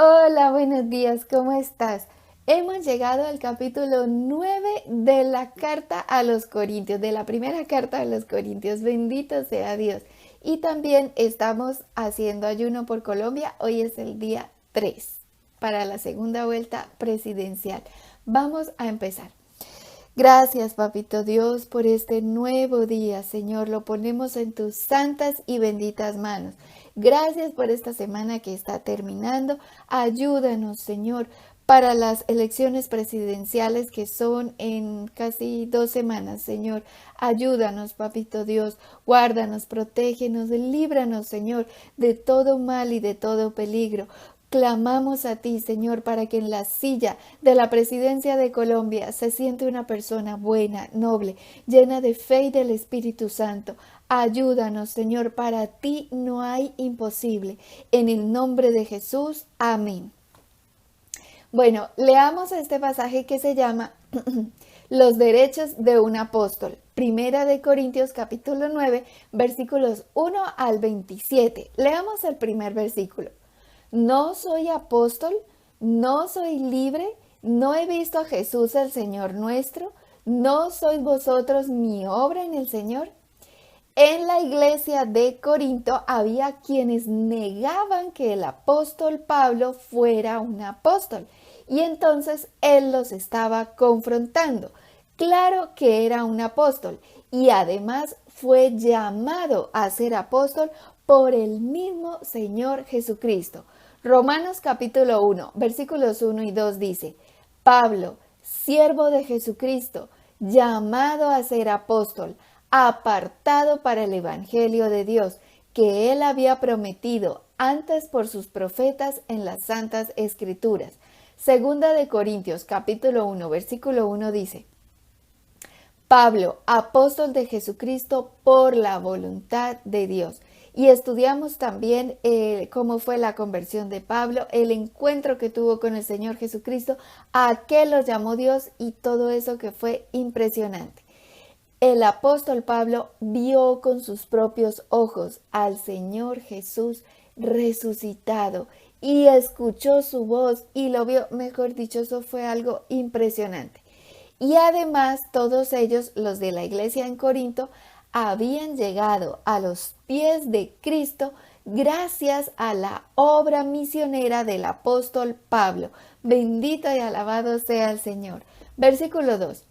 Hola, buenos días, ¿cómo estás? Hemos llegado al capítulo 9 de la carta a los Corintios, de la primera carta a los Corintios. Bendito sea Dios. Y también estamos haciendo ayuno por Colombia. Hoy es el día 3 para la segunda vuelta presidencial. Vamos a empezar. Gracias, Papito Dios, por este nuevo día, Señor. Lo ponemos en tus santas y benditas manos. Gracias por esta semana que está terminando. Ayúdanos, Señor, para las elecciones presidenciales que son en casi 2 semanas, Señor. Ayúdanos, Papito Dios. Guárdanos, protégenos, líbranos, Señor, de todo mal y de todo peligro. Clamamos a ti, Señor, para que en la silla de la presidencia de Colombia se siente una persona buena, noble, llena de fe y del Espíritu Santo. Ayúdanos, Señor, para ti no hay imposible. En el nombre de Jesús, amén. Bueno, leamos este pasaje que se llama Los derechos de un apóstol. Primera de Corintios capítulo 9, versículos 1 al 27. Leamos el primer versículo. No soy apóstol, no soy libre, no he visto a Jesús el Señor nuestro, no sois vosotros mi obra en el Señor. En la iglesia de Corinto había quienes negaban que el apóstol Pablo fuera un apóstol y entonces él los estaba confrontando. Claro que era un apóstol y además fue llamado a ser apóstol por el mismo Señor Jesucristo. Romanos capítulo 1, versículos 1 y 2 dice: Pablo, siervo de Jesucristo, llamado a ser apóstol, apartado para el evangelio de Dios, que él había prometido antes por sus profetas en las santas escrituras. Segunda de Corintios capítulo 1, versículo 1 dice: Pablo, apóstol de Jesucristo por la voluntad de Dios. Y estudiamos también cómo fue la conversión de Pablo, el encuentro que tuvo con el Señor Jesucristo, a qué los llamó Dios y todo eso que fue impresionante. El apóstol Pablo vio con sus propios ojos al Señor Jesús resucitado y escuchó su voz y lo vio, mejor dicho, eso fue algo impresionante. Y además todos ellos, los de la iglesia en Corinto, habían llegado a los pies de Cristo gracias a la obra misionera del apóstol Pablo. Bendito y alabado sea el Señor. Versículo 2.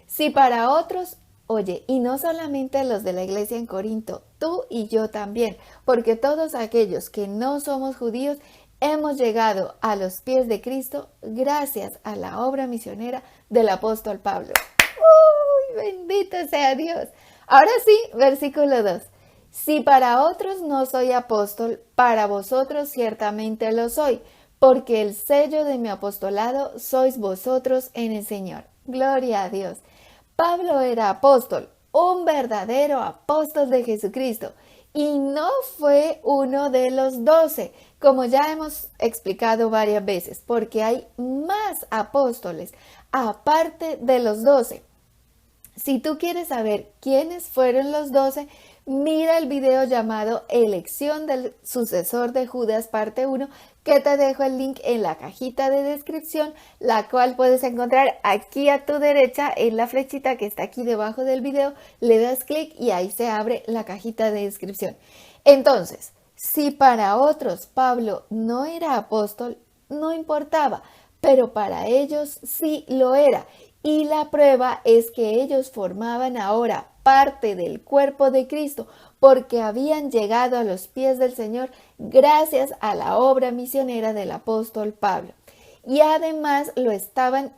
Si para otros, oye, y no solamente los de la iglesia en Corinto, tú y yo también, porque todos aquellos que no somos judíos hemos llegado a los pies de Cristo gracias a la obra misionera del apóstol Pablo. ¡Uy, bendito sea Dios! Ahora sí, versículo 2. Si para otros no soy apóstol, para vosotros ciertamente lo soy, porque el sello de mi apostolado sois vosotros en el Señor. Gloria a Dios. Pablo era apóstol, un verdadero apóstol de Jesucristo, y no fue uno de los 12, como ya hemos explicado varias veces, porque hay más apóstoles aparte de los 12. Si tú quieres saber quiénes fueron los 12, mira el video llamado Elección del sucesor de Judas parte 1, que te dejo el link en la cajita de descripción, la cual puedes encontrar aquí a tu derecha en la flechita que está aquí debajo del video. Le das clic y ahí se abre la cajita de descripción. Entonces, si para otros Pablo no era apóstol, no importaba, pero para ellos sí lo era. Y la prueba es que ellos formaban ahora parte del cuerpo de Cristo porque habían llegado a los pies del Señor gracias a la obra misionera del apóstol Pablo. Y además lo estaban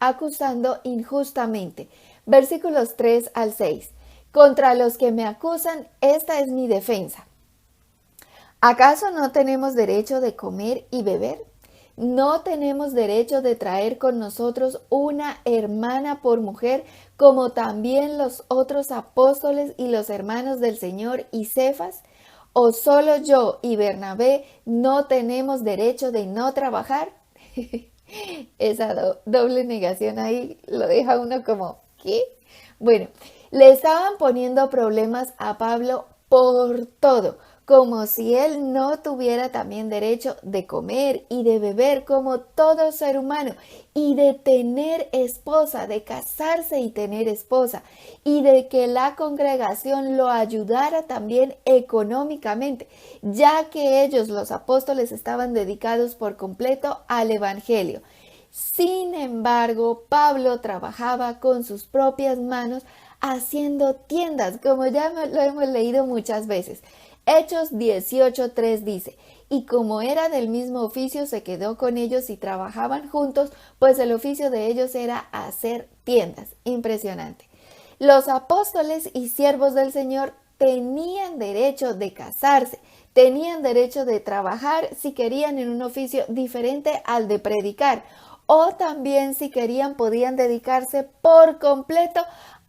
acusando injustamente. Versículos 3 al 6. Contra los que me acusan, esta es mi defensa. ¿Acaso no tenemos derecho de comer y beber? ¿No tenemos derecho de traer con nosotros una hermana por mujer, como también los otros apóstoles y los hermanos del Señor y Cefas? ¿O solo yo y Bernabé no tenemos derecho de no trabajar? Esa doble negación ahí lo deja uno como, ¿qué? Bueno, le estaban poniendo problemas a Pablo por todo. como si él no tuviera también derecho de comer y de beber como todo ser humano, y de tener esposa, de casarse y tener esposa, y de que la congregación lo ayudara también económicamente, ya que ellos, los apóstoles, estaban dedicados por completo al evangelio. Sin embargo, Pablo trabajaba con sus propias manos haciendo tiendas, como ya lo hemos leído muchas veces. Hechos 18:3 dice, y como era del mismo oficio, se quedó con ellos y trabajaban juntos, pues el oficio de ellos era hacer tiendas. Impresionante. Los apóstoles y siervos del Señor tenían derecho de casarse, tenían derecho de trabajar si querían en un oficio diferente al de predicar, o también si querían podían dedicarse por completo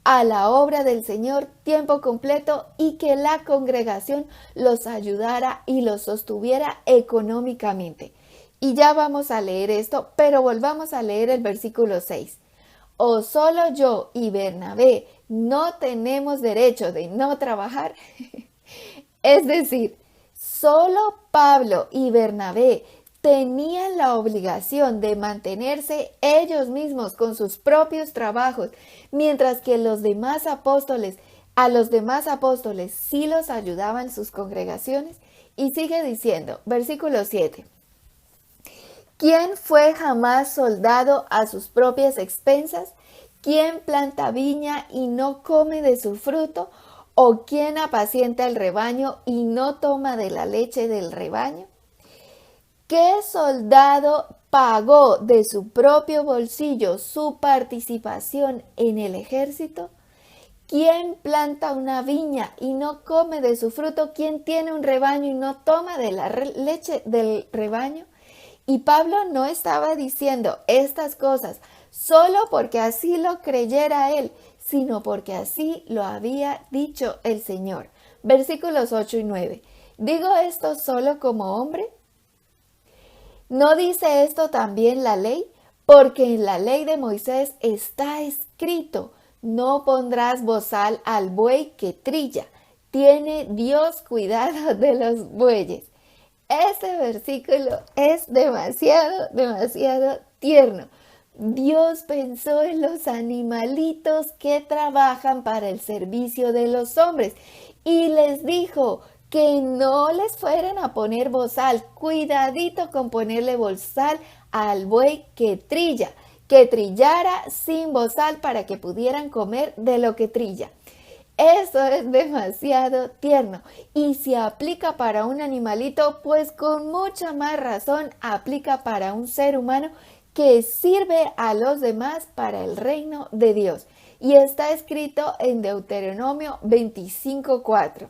a la obra del Señor, tiempo completo, y que la congregación los ayudara y los sostuviera económicamente. Y ya vamos a leer esto, pero volvamos a leer el versículo 6. ¿O solo yo y Bernabé no tenemos derecho de no trabajar? Es decir, solo Pablo y Bernabé tenían la obligación de mantenerse ellos mismos con sus propios trabajos, mientras que a los demás apóstoles sí los ayudaban sus congregaciones. Y sigue diciendo, versículo 7. ¿Quién fue jamás soldado a sus propias expensas? ¿Quién planta viña y no come de su fruto? ¿O quién apacienta el rebaño y no toma de la leche del rebaño? ¿Qué soldado pagó de su propio bolsillo su participación en el ejército? ¿Quién planta una viña y no come de su fruto? ¿Quién tiene un rebaño y no toma de la leche del rebaño? Y Pablo no estaba diciendo estas cosas solo porque así lo creyera él, sino porque así lo había dicho el Señor. Versículos 8 y 9. ¿Digo esto solo como hombre? ¿No dice esto también la ley? Porque en la ley de Moisés está escrito, no pondrás bozal al buey que trilla. Tiene Dios cuidado de los bueyes. Este versículo es demasiado tierno. Dios pensó en los animalitos que trabajan para el servicio de los hombres y les dijo que no les fueran a poner bozal. Cuidadito con ponerle bozal al buey que trilla, que trillara sin bozal para que pudieran comer de lo que trilla. Eso es demasiado tierno y si aplica para un animalito, pues con mucha más razón aplica para un ser humano que sirve a los demás para el reino de Dios. Y está escrito en Deuteronomio 25:4.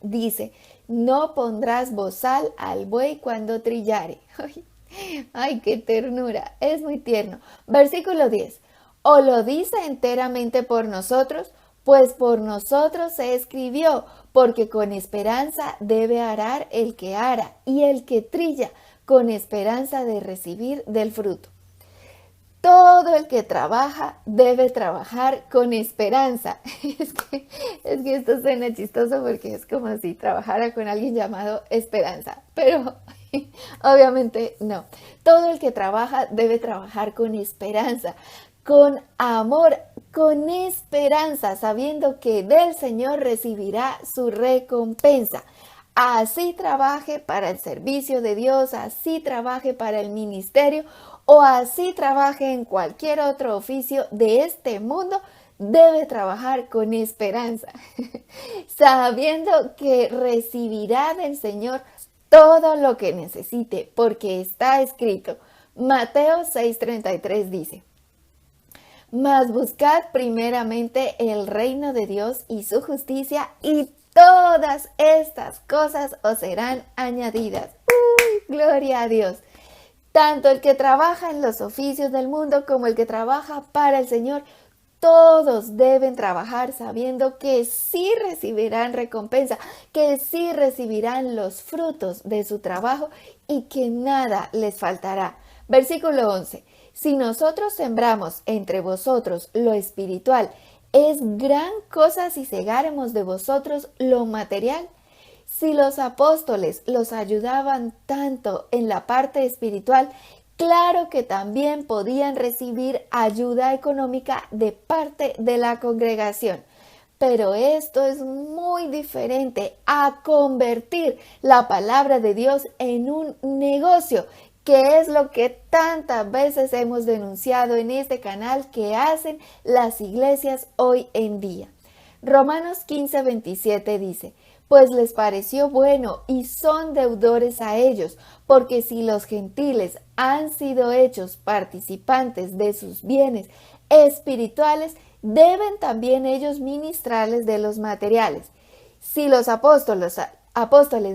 Dice, no pondrás bozal al buey cuando trillare. Ay, qué ternura, es muy tierno. Versículo 10. ¿O lo dice enteramente por nosotros? Pues por nosotros se escribió, porque con esperanza debe arar el que ara, y el que trilla, con esperanza de recibir del fruto. Todo el que trabaja debe trabajar con esperanza. Es que esto suena chistoso porque es como si trabajara con alguien llamado Esperanza, pero obviamente no. Todo el que trabaja debe trabajar con esperanza, con amor, con esperanza, sabiendo que del Señor recibirá su recompensa. Así trabaje para el servicio de Dios, así trabaje para el ministerio o así trabaje en cualquier otro oficio de este mundo, debe trabajar con esperanza, sabiendo que recibirá del Señor todo lo que necesite, porque está escrito. Mateo 6:33 dice, mas buscad primeramente el reino de Dios y su justicia, y todas estas cosas os serán añadidas. ¡Uy, gloria a Dios! Tanto el que trabaja en los oficios del mundo como el que trabaja para el Señor, todos deben trabajar sabiendo que sí recibirán recompensa, que sí recibirán los frutos de su trabajo y que nada les faltará. Versículo 11. Si nosotros sembramos entre vosotros lo espiritual, es gran cosa si segáremos de vosotros lo material. Si los apóstoles los ayudaban tanto en la parte espiritual, claro que también podían recibir ayuda económica de parte de la congregación. Pero esto es muy diferente a convertir la palabra de Dios en un negocio, que es lo que tantas veces hemos denunciado en este canal que hacen las iglesias hoy en día. Romanos 15:27 dice: pues les pareció bueno y son deudores a ellos, porque si los gentiles han sido hechos participantes de sus bienes espirituales, deben también ellos ministrarles de los materiales. Si los apóstoles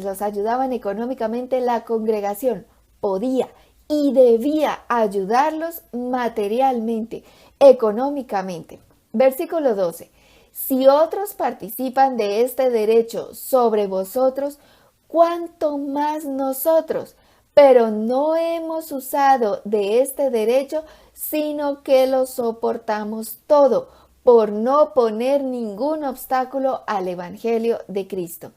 los ayudaban económicamente, la congregación podía y debía ayudarlos materialmente, económicamente. Versículo 12. Si otros participan de este derecho sobre vosotros, ¿cuánto más nosotros? Pero no hemos usado de este derecho, sino que lo soportamos todo, por no poner ningún obstáculo al Evangelio de Cristo.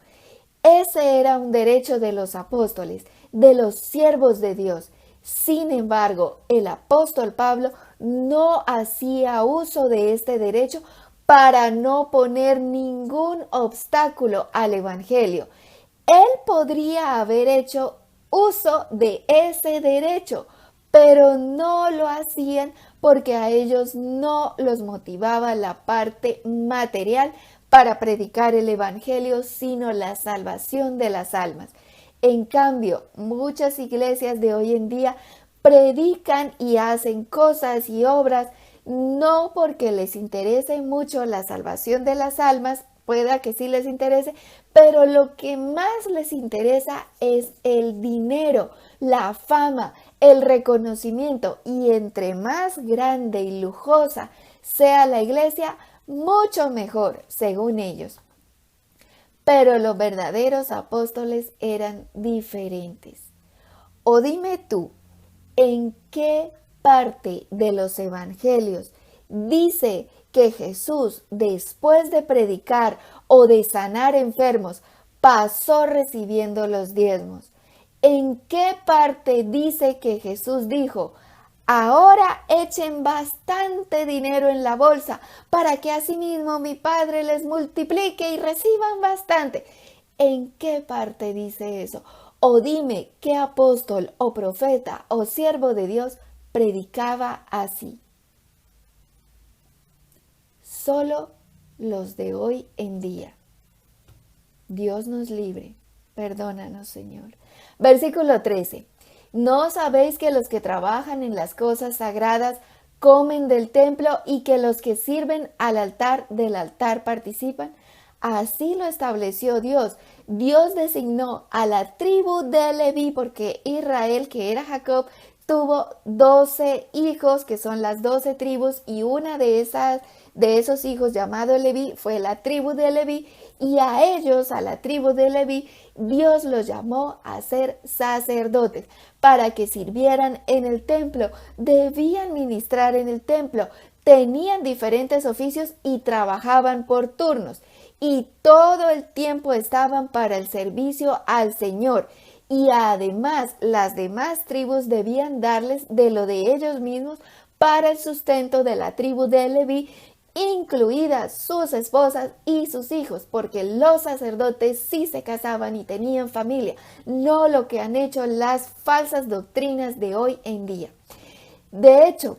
Ese era un derecho de los apóstoles, de los siervos de Dios. Sin embargo, el apóstol Pablo no hacía uso de este derecho para no poner ningún obstáculo al Evangelio. Él podría haber hecho uso de ese derecho, pero no lo hacían porque a ellos no los motivaba la parte material para predicar el Evangelio, sino la salvación de las almas. En cambio, muchas iglesias de hoy en día predican y hacen cosas y obras no porque les interese mucho la salvación de las almas, pueda que sí les interese, pero lo que más les interesa es el dinero, la fama, el reconocimiento, y entre más grande y lujosa sea la iglesia, mucho mejor, según ellos. Pero los verdaderos apóstoles eran diferentes. O dime tú, ¿en qué parte de los evangelios dice que Jesús, después de predicar o de sanar enfermos, pasó recibiendo los diezmos? ¿En qué parte dice que Jesús dijo: ahora echen bastante dinero en la bolsa para que asimismo mi Padre les multiplique y reciban bastante? ¿En qué parte dice eso? O dime qué apóstol o profeta o siervo de Dios predicaba así. Solo los de hoy en día. Dios nos libre. Perdónanos, Señor. Versículo 13. ¿No sabéis que los que trabajan en las cosas sagradas comen del templo y que los que sirven al altar del altar participan? Así lo estableció Dios. Dios designó a la tribu de Leví, porque Israel, que era Jacob, tuvo 12 hijos, que son las 12 tribus, y una de esos hijos llamado Leví fue la tribu de Leví, y a ellos, a la tribu de Leví, Dios los llamó a ser sacerdotes para que sirvieran en el templo. Debían ministrar en el templo, tenían diferentes oficios y trabajaban por turnos, y todo el tiempo estaban para el servicio al Señor. Y además las demás tribus debían darles de lo de ellos mismos para el sustento de la tribu de Leví, incluidas sus esposas y sus hijos, porque los sacerdotes sí se casaban y tenían familia, no lo que han hecho las falsas doctrinas de hoy en día. De hecho,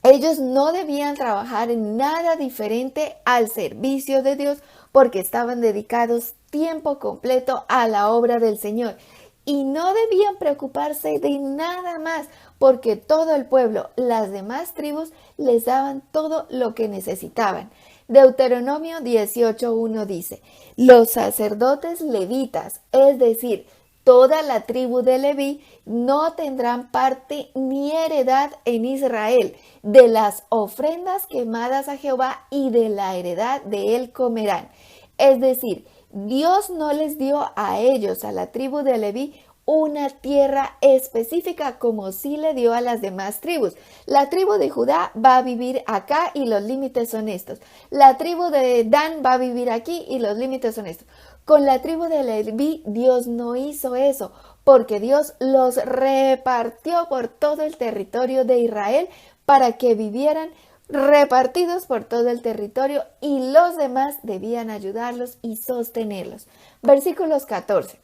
ellos no debían trabajar en nada diferente al servicio de Dios, porque estaban dedicados tiempo completo a la obra del Señor. Y no debían preocuparse de nada más, porque todo el pueblo, las demás tribus, les daban todo lo que necesitaban. Deuteronomio 18:1 dice: los sacerdotes levitas, es decir, toda la tribu de Leví, no tendrán parte ni heredad en Israel, de las ofrendas quemadas a Jehová y de la heredad de él comerán. Es decir, Dios no les dio a ellos, a la tribu de Leví, una tierra específica como sí le dio a las demás tribus. La tribu de Judá va a vivir acá y los límites son estos. La tribu de Dan va a vivir aquí y los límites son estos. Con la tribu de Leví, Dios no hizo eso, porque Dios los repartió por todo el territorio de Israel para que vivieran repartidos por todo el territorio y los demás debían ayudarlos y sostenerlos. Versículos 14.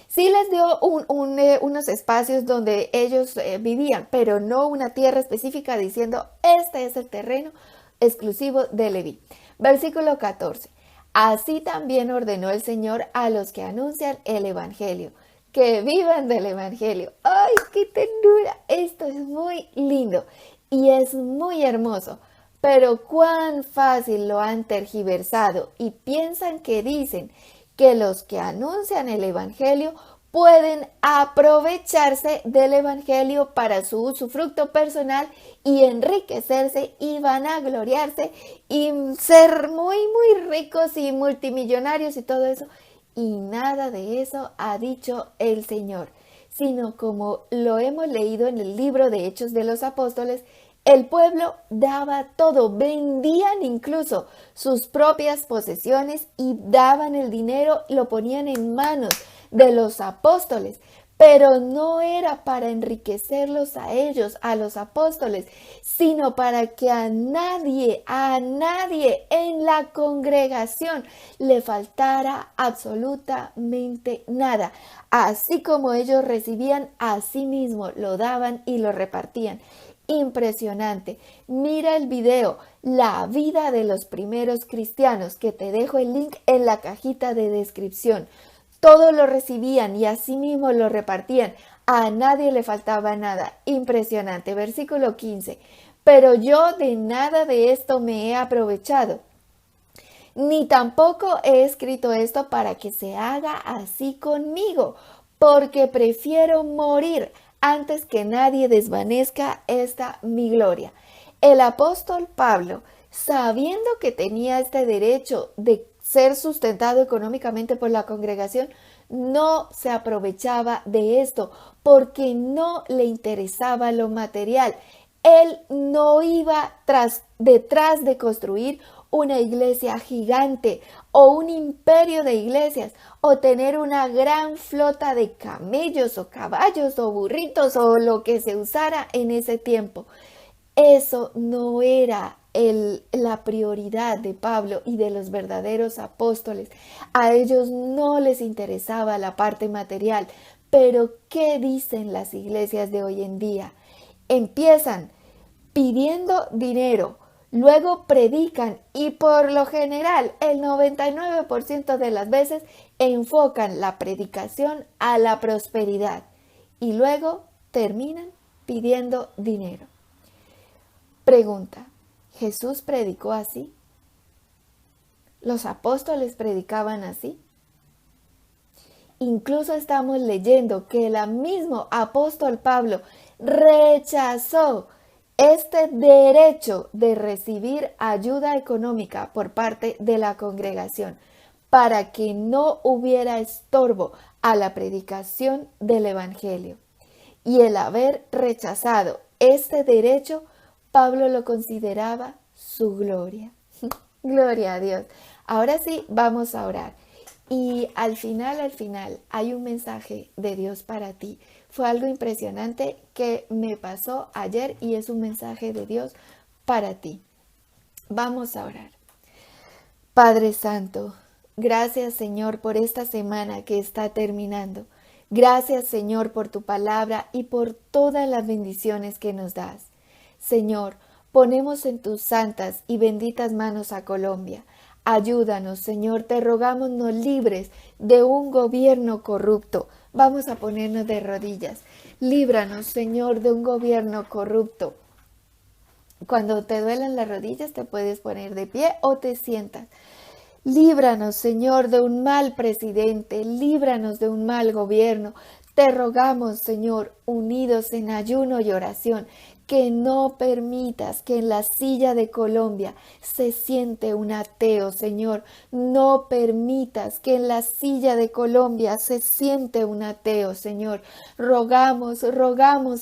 Sí les dio unos espacios donde ellos vivían, pero no una tierra específica diciendo, este es el terreno exclusivo de Leví. Versículo 14. Así también ordenó el Señor a los que anuncian el Evangelio, que vivan del Evangelio. ¡Ay, qué ternura! Esto es muy lindo y es muy hermoso. Pero cuán fácil lo han tergiversado y piensan que dicen que los que anuncian el Evangelio pueden aprovecharse del Evangelio para su usufructo personal y enriquecerse y vanagloriarse y ser muy ricos y multimillonarios y todo eso. Y nada de eso ha dicho el Señor, sino como lo hemos leído en el libro de Hechos de los Apóstoles, el pueblo daba todo, vendían incluso sus propias posesiones y daban el dinero, lo ponían en manos de los apóstoles, pero no era para enriquecerlos a ellos, a los apóstoles, sino para que a nadie en la congregación le faltara absolutamente nada. Así como ellos recibían, así mismo lo daban y lo repartían. Impresionante. Mira el video, la vida de los primeros cristianos, que te dejo el link en la cajita de descripción. Todos lo recibían y así mismo lo repartían. A nadie le faltaba nada. Impresionante. Versículo 15. Pero yo de nada de esto me he aprovechado, ni tampoco he escrito esto para que se haga así conmigo, porque prefiero morir antes que nadie desvanezca esta mi gloria. El apóstol Pablo, sabiendo que tenía este derecho de ser sustentado económicamente por la congregación, no se aprovechaba de esto porque no le interesaba lo material. Él no iba detrás de construir una iglesia gigante o un imperio de iglesias o tener una gran flota de camellos o caballos o burritos o lo que se usara en ese tiempo. Eso no era la prioridad de Pablo y de los verdaderos apóstoles. A ellos no les interesaba la parte material. Pero ¿qué dicen las iglesias de hoy en día? Empiezan pidiendo dinero, luego predican y por lo general el 99% de las veces enfocan la predicación a la prosperidad y luego terminan pidiendo dinero. Pregunta, ¿Jesús predicó así? ¿Los apóstoles predicaban así? Incluso estamos leyendo que el mismo apóstol Pablo rechazó este derecho de recibir ayuda económica por parte de la congregación para que no hubiera estorbo a la predicación del Evangelio. Y el haber rechazado este derecho, Pablo lo consideraba su gloria. Gloria a Dios. Ahora sí, vamos a orar. Y al final, hay un mensaje de Dios para ti. Fue algo impresionante que me pasó ayer y es un mensaje de Dios para ti. Vamos a orar. Padre Santo, gracias Señor por esta semana que está terminando. Gracias Señor por tu palabra y por todas las bendiciones que nos das. Señor, ponemos en tus santas y benditas manos a Colombia. Ayúdanos, Señor, te rogamos, nos libres de un gobierno corrupto. Vamos a ponernos de rodillas. Líbranos, Señor, de un gobierno corrupto. Cuando te duelan las rodillas, te puedes poner de pie o te sientas. Líbranos, Señor, de un mal presidente. Líbranos de un mal gobierno. Te rogamos, Señor, unidos en ayuno y oración, que no permitas que en la silla de Colombia se siente un ateo, Señor. No permitas que en la silla de Colombia se siente un ateo, Señor. Rogamos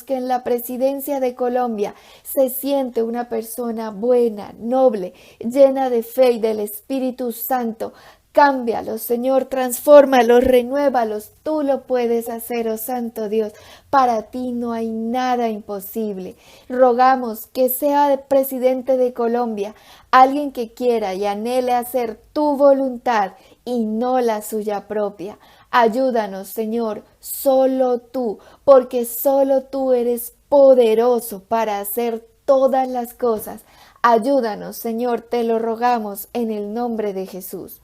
que en la presidencia de Colombia se siente una persona buena, noble, llena de fe y del Espíritu Santo, Cámbialos, Señor, transfórmalos, renuévalos. Tú lo puedes hacer, oh Santo Dios. Para ti no hay nada imposible. Rogamos que sea el presidente de Colombia, alguien que quiera y anhele hacer tu voluntad y no la suya propia. Ayúdanos, Señor, solo tú, porque solo tú eres poderoso para hacer todas las cosas. Ayúdanos, Señor, te lo rogamos en el nombre de Jesús.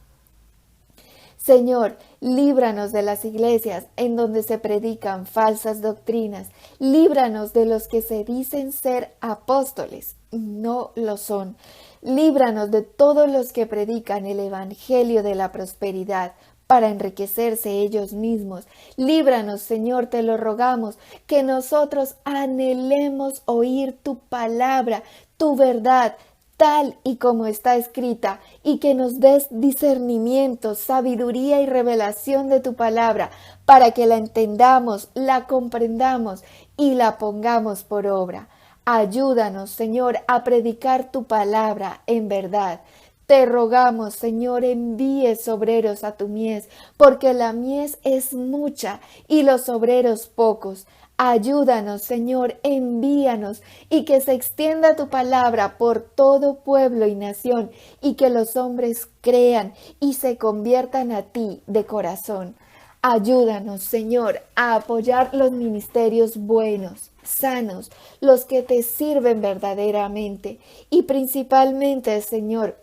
Señor, líbranos de las iglesias en donde se predican falsas doctrinas. Líbranos de los que se dicen ser apóstoles y no lo son. Líbranos de todos los que predican el evangelio de la prosperidad para enriquecerse ellos mismos. Líbranos, Señor, te lo rogamos, que nosotros anhelemos oír tu palabra, tu verdad, tal y como está escrita, y que nos des discernimiento, sabiduría y revelación de tu palabra, para que la entendamos, la comprendamos y la pongamos por obra. Ayúdanos, Señor, a predicar tu palabra en verdad. Te rogamos, Señor, envíes obreros a tu mies, porque la mies es mucha y los obreros pocos. Ayúdanos, Señor, envíanos y que se extienda tu palabra por todo pueblo y nación y que los hombres crean y se conviertan a ti de corazón. Ayúdanos, Señor, a apoyar los ministerios buenos, sanos, los que te sirven verdaderamente y principalmente, Señor,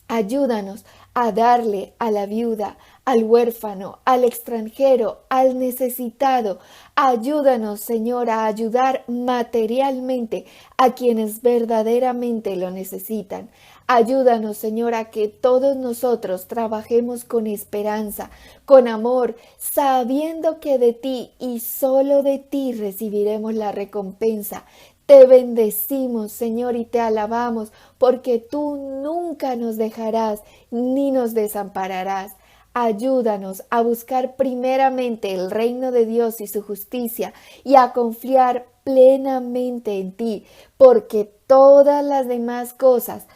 ayúdanos a darle a la viuda, al huérfano, al extranjero, al necesitado. Ayúdanos, Señor, a ayudar materialmente a quienes verdaderamente lo necesitan. Ayúdanos, Señor, a que todos nosotros trabajemos con esperanza, con amor, sabiendo que de ti y solo de ti recibiremos la recompensa. Te bendecimos, Señor, y te alabamos, porque tú nunca nos dejarás ni nos desampararás. Ayúdanos a buscar primeramente el reino de Dios y su justicia y a confiar plenamente en ti, porque todas las demás cosas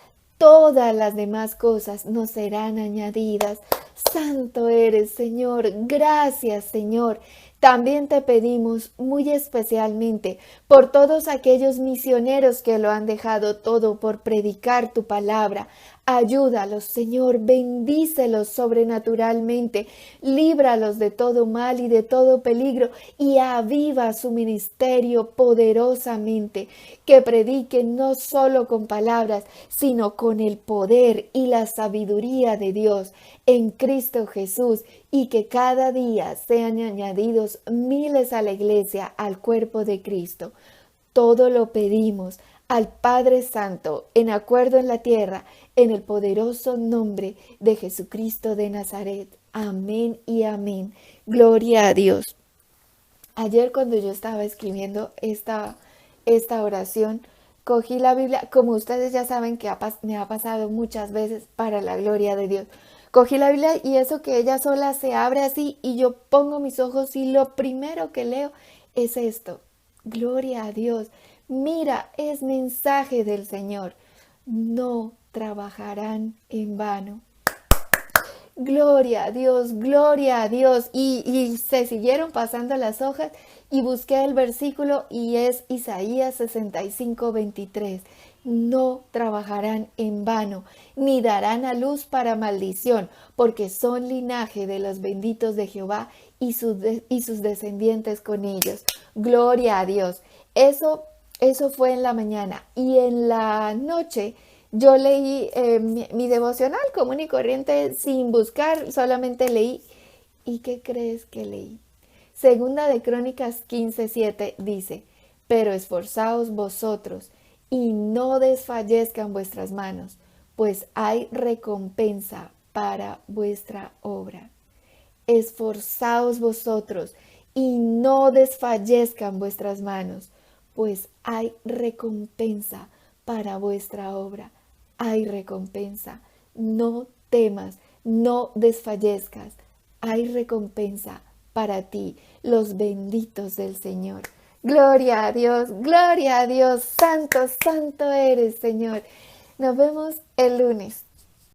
nos serán añadidas. Santo eres, Señor. Gracias, Señor. También te pedimos muy especialmente por todos aquellos misioneros que lo han dejado todo por predicar tu palabra. Ayúdalos, Señor, bendícelos sobrenaturalmente, líbralos de todo mal y de todo peligro y aviva su ministerio poderosamente, que prediquen no solo con palabras, sino con el poder y la sabiduría de Dios en Cristo Jesús, y que cada día sean añadidos miles a la iglesia, al cuerpo de Cristo. Todo lo pedimos al Padre Santo, en acuerdo en la tierra, en el poderoso nombre de Jesucristo de Nazaret. Amén y amén. Gloria a Dios. Ayer cuando yo estaba escribiendo esta oración, cogí la Biblia, como ustedes ya saben que me ha pasado muchas veces, para la gloria de Dios. Cogí la Biblia y eso que ella sola se abre así y yo pongo mis ojos y lo primero que leo es esto. Gloria a Dios. Mira, es mensaje del Señor. No trabajarán en vano. Gloria a Dios, gloria a Dios. Y se siguieron pasando las hojas y busqué el versículo y es Isaías 65:23. No trabajarán en vano, ni darán a luz para maldición, porque son linaje de los benditos de Jehová y sus descendientes con ellos. Gloria a Dios. Eso fue en la mañana. Y en la noche yo leí mi devocional común y corriente sin buscar, solamente leí. ¿Y qué crees que leí? Segunda de Crónicas 15:7 dice: pero esforzaos vosotros y no desfallezcan vuestras manos, pues hay recompensa para vuestra obra. Esforzaos vosotros y no desfallezcan vuestras manos, pues hay recompensa para vuestra obra. Hay recompensa. No temas, no desfallezcas. Hay recompensa para ti, los benditos del Señor. Gloria a Dios, santo, santo eres, Señor. Nos vemos el lunes.